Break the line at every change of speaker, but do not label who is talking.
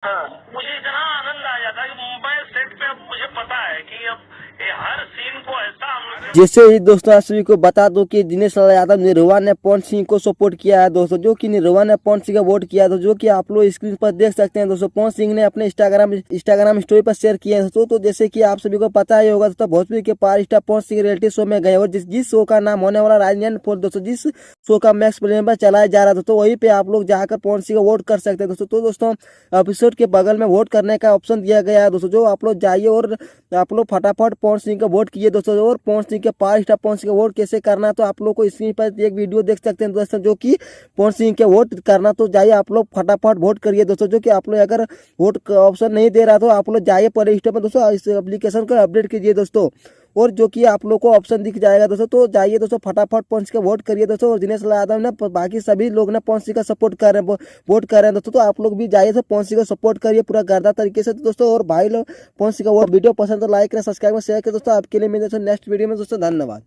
हाँ, मुझे इतना आनंद आ जाता है कि मुंबई सेट पे अब मुझे पता है कि अब ये हर सीन को ऐसा हम लोग
जैसे ही दोस्तों आप सभी को बता दो कि दिनेश लाल यादव निरहुआ ने पवन सिंह को सपोर्ट किया है दोस्तों, जो कि निरहुआ ने पवन सिंह का वोट किया है, तो जो कि आप लोग स्क्रीन पर देख सकते हैं दोस्तों। पवन सिंह ने अपने इंस्टाग्राम स्टोरी पर शेयर किया है दोस्तों। तो जैसे कि आप सभी को पता ही होगा दोस्तों, भोजपुरी के power star Pawan Singh reality show में गए और जिस शो का नाम होने वाला राजनयन फोर दोस्तों, जिस शो का मैक्स प्लेन पर चलाया जा रहा था, तो वहीं पे आप लोग जाकर पवन सिंह का वोट कर सकते हैं दोस्तों। तो दोस्तों एपिसोड के बगल में वोट करने का ऑप्शन दिया गया है दोस्तों, जो आप लोग जाइए और आप लोग फटाफट पवन सिंह का वोट किए दोस्तों। और पवन सिंह के पावर स्टार पवन सिंह का वोट कैसे करना है, तो आप लोग को स्क्रीन पर एक वीडियो देख सकते हैं दोस्तों, जो कि पवन सिंह के वोट करना, तो जाइए आप लोग फटाफट वोट करिए दोस्तों। जो कि आप लोग अगर वोट का ऑप्शन नहीं दे रहा तो आप लोग जाइए प्ले स्टोर पर दोस्तों, इस एप्लीकेशन को अपडेट कीजिए दोस्तों। और जो कि आप लोग को ऑप्शन दिख जाएगा दोस्तों, तो जाइए दोस्तों फटाफट पवन सिंह का वोट करिए दोस्तों। और दिनेश लाल यादव ने बाकी सभी लोग ने पवन सिंह का सपोर्ट कर रहे हैं, वोट कर रहे हैं दोस्तों। तो आप लोग भी जाइए तो पवन सिंह का सपोर्ट करिए पूरा गर्दा तरीके से दोस्तों। और भाई लोग पवन सिंह का वोट वीडियो पसंद तो लाइक करें, सब्सक्राइब और शेयर करें दोस्तों। आपके लिए मिलते हैं नेक्स्ट वीडियो में दोस्तों, धन्यवाद।